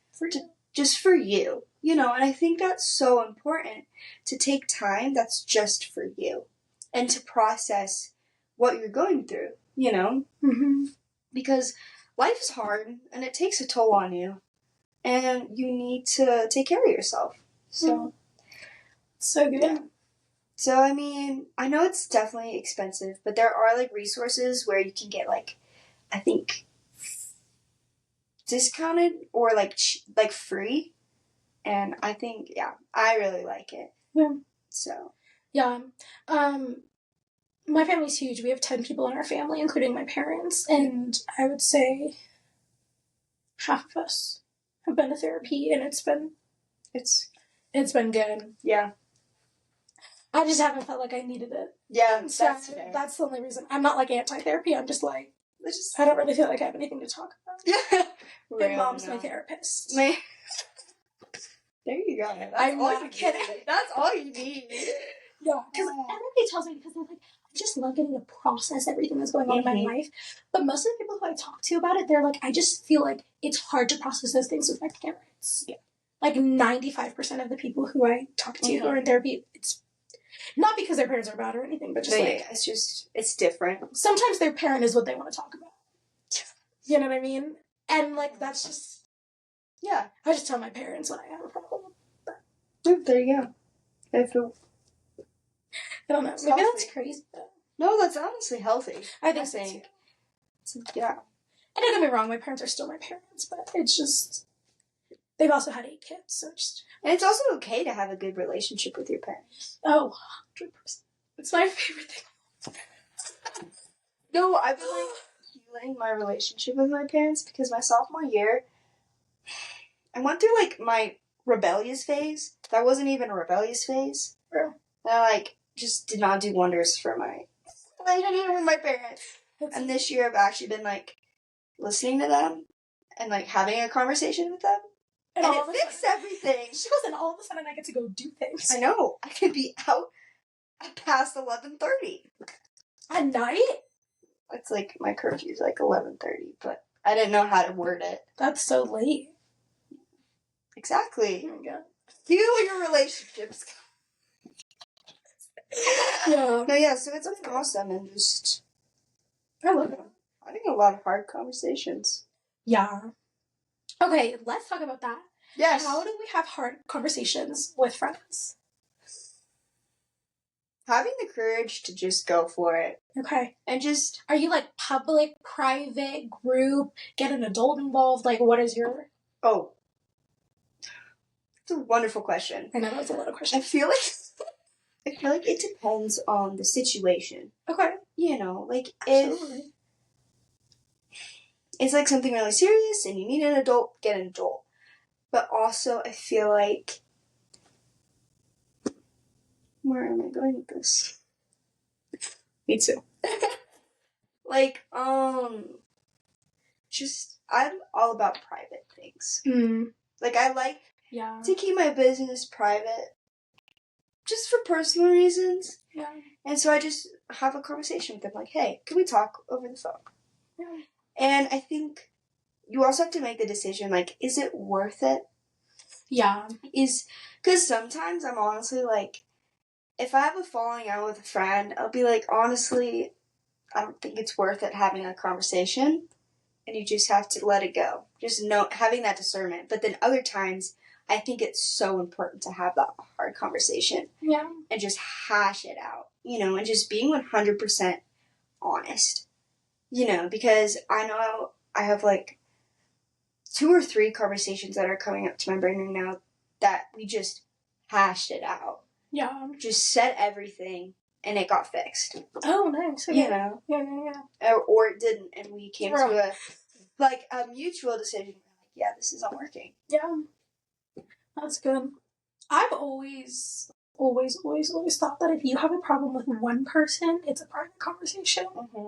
Speaker 1: for you, you know, and I think that's so important, to take time that's just for you, and to process what you're going through, you know?
Speaker 2: Mm-hmm.
Speaker 1: Because life is hard, and it takes a toll on you. and you need to take care of yourself. So,
Speaker 2: so good.
Speaker 1: Yeah. So, I mean, I know it's definitely expensive, but there are, like, resources where you can get, like, I think, discounted or, like, free. And I think, yeah, I really like it.
Speaker 2: Yeah.
Speaker 1: So.
Speaker 2: Yeah. My family's huge. We have 10 people in our family, including my parents, and I would say half of us have been to therapy, and it's been good.
Speaker 1: Yeah.
Speaker 2: I just haven't felt like I needed it.
Speaker 1: Yeah,
Speaker 2: so that's the only reason. I'm not, like, anti-therapy. I'm just, like, I don't really feel like I have anything to talk about.
Speaker 1: Yeah.
Speaker 2: And Mom's my therapist.
Speaker 1: There you go.
Speaker 2: I'm not kidding.
Speaker 1: That's all you need.
Speaker 2: Yeah, because everybody tells me, because they're like, I just love getting to process everything that's going on in my life. But most of the people who I talk to about it, they're like, I just feel like it's hard to process those things with my parents. Yeah. Like 95% of the people who I talk to who are in therapy, it's not because their parents are bad or anything, but just
Speaker 1: it's different.
Speaker 2: Sometimes their parent is what they want to talk about. You know what I mean? And, like, that's just, I just tell my parents when I have a problem.
Speaker 1: But there you go.
Speaker 2: I don't know. Maybe that's crazy.
Speaker 1: No, that's honestly healthy.
Speaker 2: I think
Speaker 1: so. Yeah.
Speaker 2: And don't get me wrong, my parents are still my parents, but it's just, they've also had 8 kids, so
Speaker 1: And it's also okay to have a good relationship with your parents.
Speaker 2: Oh, 100%. It's my favorite thing.
Speaker 1: No, I've been, like, healing my relationship with my parents because my sophomore year, I went through, like, my rebellious phase. That wasn't even a rebellious phase.
Speaker 2: Yeah.
Speaker 1: And I, like, just did not do wonders for my relationship with my parents. And this year I've actually been, like, listening to them and, like, having a conversation with them. And it fixed everything.
Speaker 2: She goes, and all of a sudden I get to go do things.
Speaker 1: I know. I can be out past 11:30.
Speaker 2: At night?
Speaker 1: It's like, my curfew's like 11:30, but I didn't know how to word it.
Speaker 2: That's so late.
Speaker 1: Exactly.
Speaker 2: Oh my God.
Speaker 1: Heal your relationships.
Speaker 2: Yeah.
Speaker 1: No, yeah, so it's been awesome and just...
Speaker 2: I love it.
Speaker 1: I think a lot of hard conversations.
Speaker 2: Yeah. Okay, let's talk about that.
Speaker 1: Yes.
Speaker 2: How do we have hard conversations with friends?
Speaker 1: Having the courage to just go for it.
Speaker 2: Okay.
Speaker 1: And just...
Speaker 2: Are you, like, public, private, group, get an adult involved? Like, what is your...
Speaker 1: Oh. It's a wonderful question.
Speaker 2: I know, that's a lot of questions.
Speaker 1: I feel like it depends on the situation.
Speaker 2: Okay.
Speaker 1: You know, like,
Speaker 2: Absolutely.
Speaker 1: if it's, like, something really serious and you need an adult, get an adult. But also, I feel like... Where am I going with this? Me too. Like, just, I'm all about private things. Like, I like to keep my business private just for personal reasons.
Speaker 2: Yeah.
Speaker 1: And so I just have a conversation with them, like, hey, can we talk over the phone?
Speaker 2: Yeah.
Speaker 1: And I think you also have to make the decision, like, is it worth it?
Speaker 2: Yeah.
Speaker 1: Because sometimes I'm honestly like, if I have a falling out with a friend, I'll be like, honestly, I don't think it's worth it having a conversation. And you just have to let it go. Just having that discernment. But then other times, I think it's so important to have that hard conversation.
Speaker 2: Yeah.
Speaker 1: And just hash it out. You know, and just being 100% honest. You know, because I know I have like 2 or 3 conversations that are coming up to my brain right now that we just hashed it out.
Speaker 2: Yeah.
Speaker 1: Just said everything, and it got fixed.
Speaker 2: Oh, nice. Okay.
Speaker 1: You know?
Speaker 2: Yeah.
Speaker 1: Or it didn't, and we came to a mutual decision. Like, yeah, this isn't working.
Speaker 2: Yeah. That's good. I've always thought that if you have a problem with one person, it's a private conversation.
Speaker 1: Mm-hmm.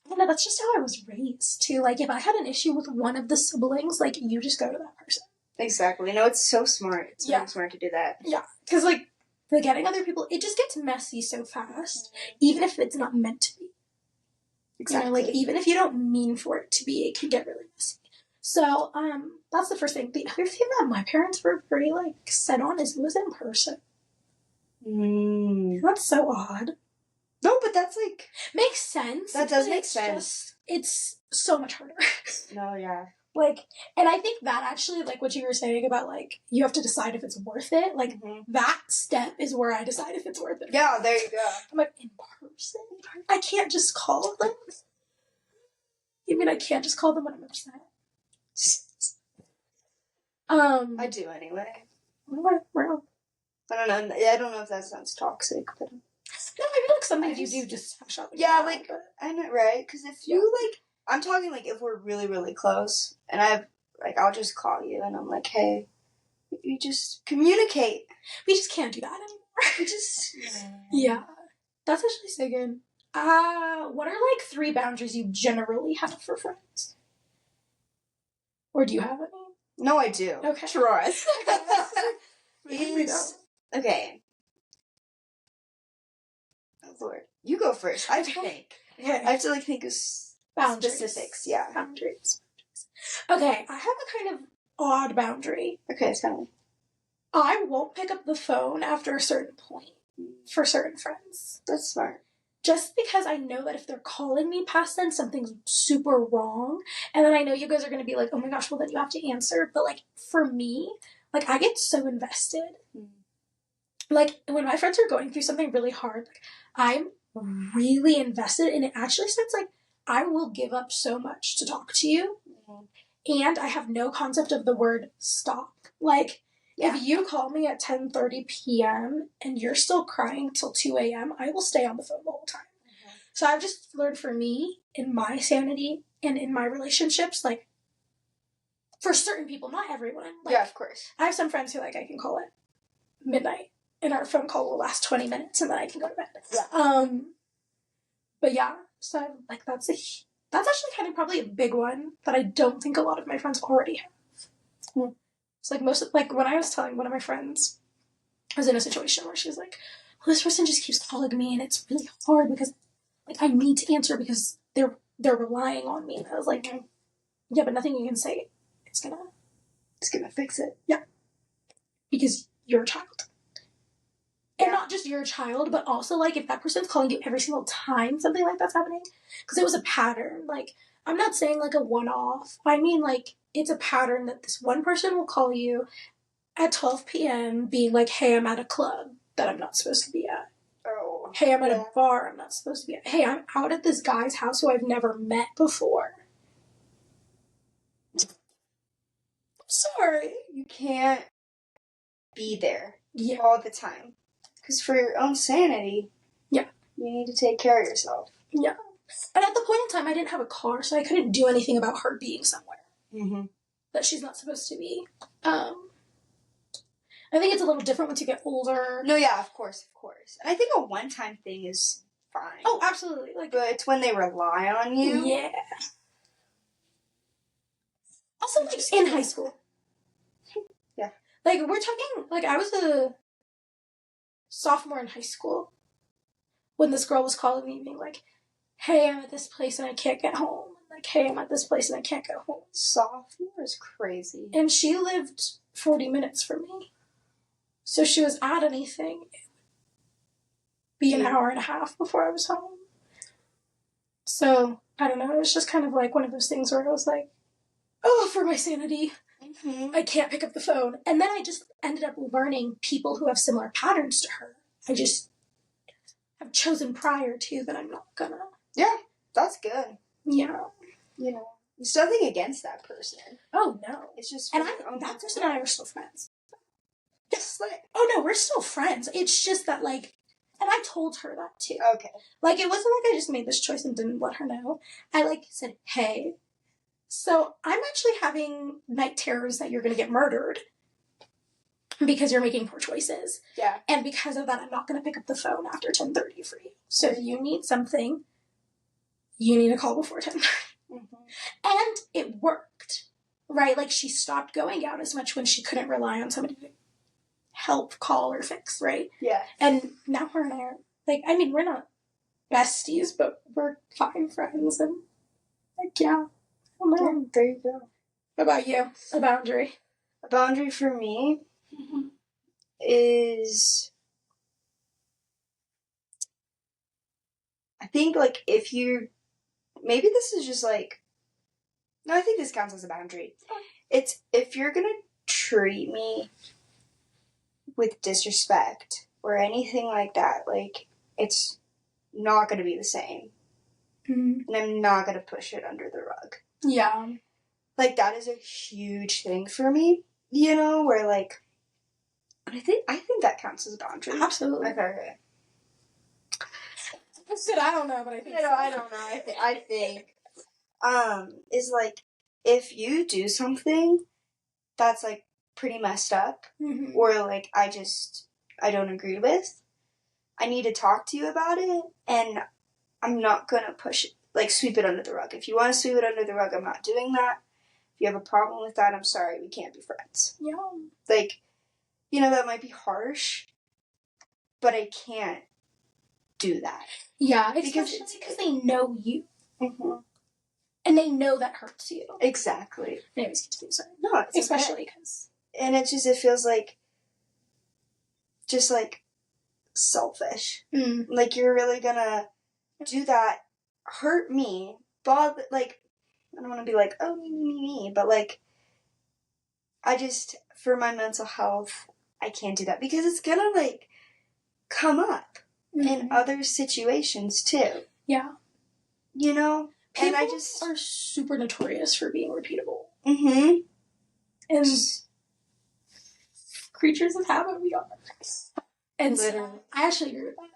Speaker 2: I don't know, that's just how I was raised, too. Like, if I had an issue with one of the siblings, like, you just go to that person.
Speaker 1: Exactly. No, it's so smart. It's really smart to do that.
Speaker 2: Yeah. Because, like, forgetting other people, it just gets messy so fast, even if it's not meant to be.
Speaker 1: Exactly.
Speaker 2: You know, like, even if you don't mean for it to be, it can get really messy. So, that's the first thing. The other thing that my parents were very, like, set on is it was in person. That's so odd.
Speaker 1: No, but that's, like...
Speaker 2: Makes sense.
Speaker 1: That does make sense.
Speaker 2: It's so much harder.
Speaker 1: No, yeah.
Speaker 2: Like, and I think that actually, like, what you were saying about, like, you have to decide if it's worth it, like, that step is where I decide if it's worth it.
Speaker 1: Yeah, there you go.
Speaker 2: I'm like, in person? I can't just call them? You mean I can't just call them when I'm upset?
Speaker 1: I do anyway.
Speaker 2: What?
Speaker 1: I don't know. I don't know if that sounds toxic, but...
Speaker 2: No, I feel like something you do just shut me
Speaker 1: yeah,
Speaker 2: down,
Speaker 1: like,
Speaker 2: but...
Speaker 1: I know, right? Because if you, like... I'm talking, like, if we're really, really close, and I'll just call you, and I'm like, hey, you just communicate.
Speaker 2: We just can't do that anymore.
Speaker 1: We just...
Speaker 2: Yeah. That's actually so good. What are, like, 3 boundaries you generally have for friends? Or do you have any?
Speaker 1: No, I do.
Speaker 2: Okay.
Speaker 1: Trust.
Speaker 2: Okay.
Speaker 1: Oh, Lord. You go first. I have to think.
Speaker 2: Okay.
Speaker 1: I have to, like, think of specifics. Yeah.
Speaker 2: Boundaries. Okay, I have a kind of odd boundary.
Speaker 1: Okay, tell me.
Speaker 2: I won't pick up the phone after a certain point for certain friends.
Speaker 1: That's smart.
Speaker 2: Just because I know that if they're calling me past then, something's super wrong. And then I know you guys are going to be like, oh my gosh, well then you have to answer. But, like, for me, like, I get so invested. Like, when my friends are going through something really hard, like, I'm really invested. And it actually sounds like I will give up so much to talk to you. And I have no concept of the word stop. Like, if you call me at 10:30 p.m. and you're still crying till 2 a.m., I will stay on the phone the whole time. So I've just learned for me, in my sanity and in my relationships, like, for certain people, not everyone. Like,
Speaker 1: yeah, of course.
Speaker 2: I have some friends who, like, I can call at midnight, and our phone call will last 20 minutes, and then I can go to bed.
Speaker 1: Yeah.
Speaker 2: But yeah, so, like, that's actually kind of probably a big one that I don't think a lot of my friends already have. It's like when I was telling one of my friends, I was in a situation where she was like, well, this person just keeps calling me and it's really hard because, like, I need to answer because they're relying on me. And I was like, yeah, but nothing you can say it's gonna fix it. Yeah. Because you're a child. And not just you're a child, but also, like, if that person's calling you every single time something like that's happening, because it was a pattern. Like, I'm not saying, like, a one-off. I mean, like, it's a pattern that this one person will call you at 12 p.m. being like, hey, I'm at a club that I'm not supposed to be at. Oh. Hey, I'm at a bar I'm not supposed to be at. Hey, I'm out at this guy's house who I've never met before. I'm sorry.
Speaker 1: You can't be there all the time. Because for your own sanity, you need to take care of yourself.
Speaker 2: Yeah. And at the point in time, I didn't have a car, so I couldn't do anything about her being somewhere that she's not supposed to be. I think it's a little different once you get older.
Speaker 1: No, yeah, of course. And I think a one-time thing is fine.
Speaker 2: Oh, absolutely. Like,
Speaker 1: but it's when they rely on you.
Speaker 2: Yeah. Also, like, in high school.
Speaker 1: Yeah.
Speaker 2: Like, we're talking, like, I was a sophomore in high school when this girl was calling me being like, hey, I'm at this place and I can't get home. Like, hey, I'm at this place and I can't go home.
Speaker 1: Sophomore is crazy.
Speaker 2: And she lived 40 minutes from me. So she was at anything. It would be an hour and a half before I was home. So, I don't know. It was just kind of like one of those things where I was like, oh, for my sanity, I can't pick up the phone. And then I just ended up learning people who have similar patterns to her. I just have chosen prior to that I'm not gonna.
Speaker 1: Yeah, that's good.
Speaker 2: Yeah.
Speaker 1: You know, there's nothing against that person.
Speaker 2: Oh, no.
Speaker 1: It's just...
Speaker 2: And that person and I are still friends. Just like... Oh, no, we're still friends. It's just that, like... And I told her that, too.
Speaker 1: Okay.
Speaker 2: Like, it wasn't like I just made this choice and didn't let her know. I, like, said, hey... So, I'm actually having night terrors that you're going to get murdered because you're making poor choices.
Speaker 1: Yeah.
Speaker 2: And because of that, I'm not going to pick up the phone after 10:30 for you. So, if you need something, you need to call before 10:30. And it worked, right? Like, she stopped going out as much when she couldn't rely on somebody to help, call, or fix, right?
Speaker 1: Yeah.
Speaker 2: And now her and I are, like, I mean, we're not besties, but we're fine friends. And, like, yeah.
Speaker 1: Yeah, there you go.
Speaker 2: What about you? A boundary?
Speaker 1: A boundary for me is... I think, like, if you... Maybe this is just, like, No, I think this counts as a boundary. It's if you're gonna treat me with disrespect or anything like that, like, it's not gonna be the same.
Speaker 2: Mm-hmm.
Speaker 1: And I'm not gonna push it under the rug.
Speaker 2: Yeah.
Speaker 1: Like, that is a huge thing for me, you know, where, like, I think that counts as a boundary.
Speaker 2: Absolutely.
Speaker 1: Okay.
Speaker 2: I don't know, but I think so.
Speaker 1: I don't know. I think is like, if you do something that's like pretty messed up,
Speaker 2: mm-hmm.
Speaker 1: or like I don't agree with, I need to talk to you about it, and I'm not gonna push it, like sweep it under the rug. If you want to sweep it under the rug, I'm not doing that. If you have a problem with that, I'm sorry, we can't be friends.
Speaker 2: Yeah.
Speaker 1: Like, you know, that might be harsh, but I can't do that.
Speaker 2: Yeah, especially because they know you.
Speaker 1: Mm-hmm.
Speaker 2: And they know that hurts you.
Speaker 1: Exactly.
Speaker 2: Anyways, continue, sorry.
Speaker 1: No, it's
Speaker 2: especially because...
Speaker 1: And it feels like, just like, selfish.
Speaker 2: Mm.
Speaker 1: Like, you're really gonna do that, hurt me, bother, like, I don't want to be like, oh, me, but like, I just, for my mental health, I can't do that, because it's gonna, like, come up in other situations, too.
Speaker 2: Yeah.
Speaker 1: You know?
Speaker 2: People
Speaker 1: and I just
Speaker 2: are super notorious for being repeatable.
Speaker 1: Mm-hmm.
Speaker 2: And creatures of habit we are. And
Speaker 1: literally.
Speaker 2: So, I actually agree with that.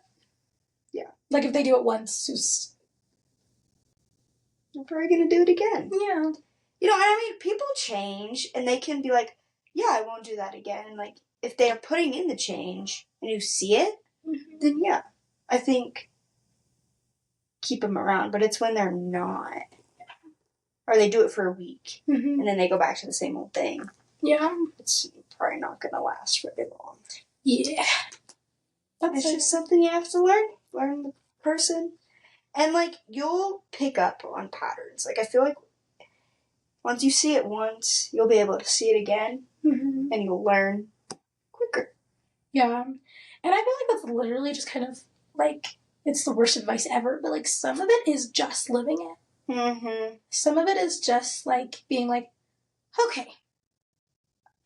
Speaker 1: Yeah.
Speaker 2: Like, if they do it once, just...
Speaker 1: I'm probably gonna do it again.
Speaker 2: Yeah.
Speaker 1: You know, I mean, people change, and they can be like, yeah, I won't do that again. And, like, if they are putting in the change, and you see it, then yeah, I think keep them around. But it's when they're not. Or they do it for a week, and then they go back to the same old thing.
Speaker 2: Yeah.
Speaker 1: It's probably not going to last very long.
Speaker 2: Yeah.
Speaker 1: It's just something you have to learn. Learn the person. And, like, you'll pick up on patterns. Like, I feel like once you see it once, you'll be able to see it again, and you'll learn quicker.
Speaker 2: Yeah. And I feel like that's literally just kind of, like, it's the worst advice ever, but, like, some of it is just living it.
Speaker 1: Mm-hmm.
Speaker 2: Some of it is just, like, being like, okay,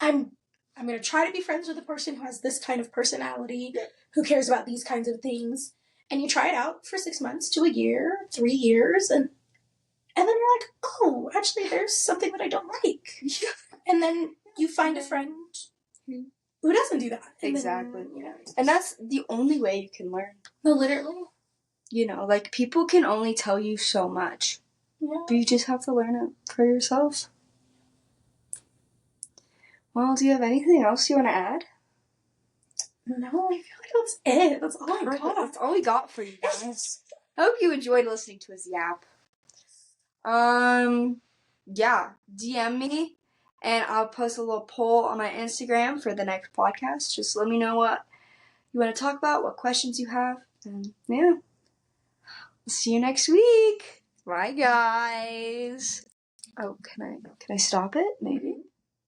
Speaker 2: I'm going to try to be friends with a person who has this kind of personality, who cares about these kinds of things. And you try it out for 6 months to a year, 3 years, and then you're like, oh, actually, there's something that I don't like. And then you find a friend who doesn't do that.
Speaker 1: Exactly.
Speaker 2: Then, you know,
Speaker 1: and that's the only way you can learn.
Speaker 2: No, literally.
Speaker 1: You know, like, people can only tell you so much.
Speaker 2: Yeah.
Speaker 1: But you just have to learn it for yourself. Well, do you have anything else you want to add?
Speaker 2: No, I feel like that's it. That's all I got.
Speaker 1: That's all we got for you guys. I hope you enjoyed listening to us yap. Yeah, DM me, and I'll post a little poll on my Instagram for the next podcast. Just let me know what you want to talk about, what questions you have, and yeah. See you next week. Bye, guys. Oh, can I stop it? Maybe.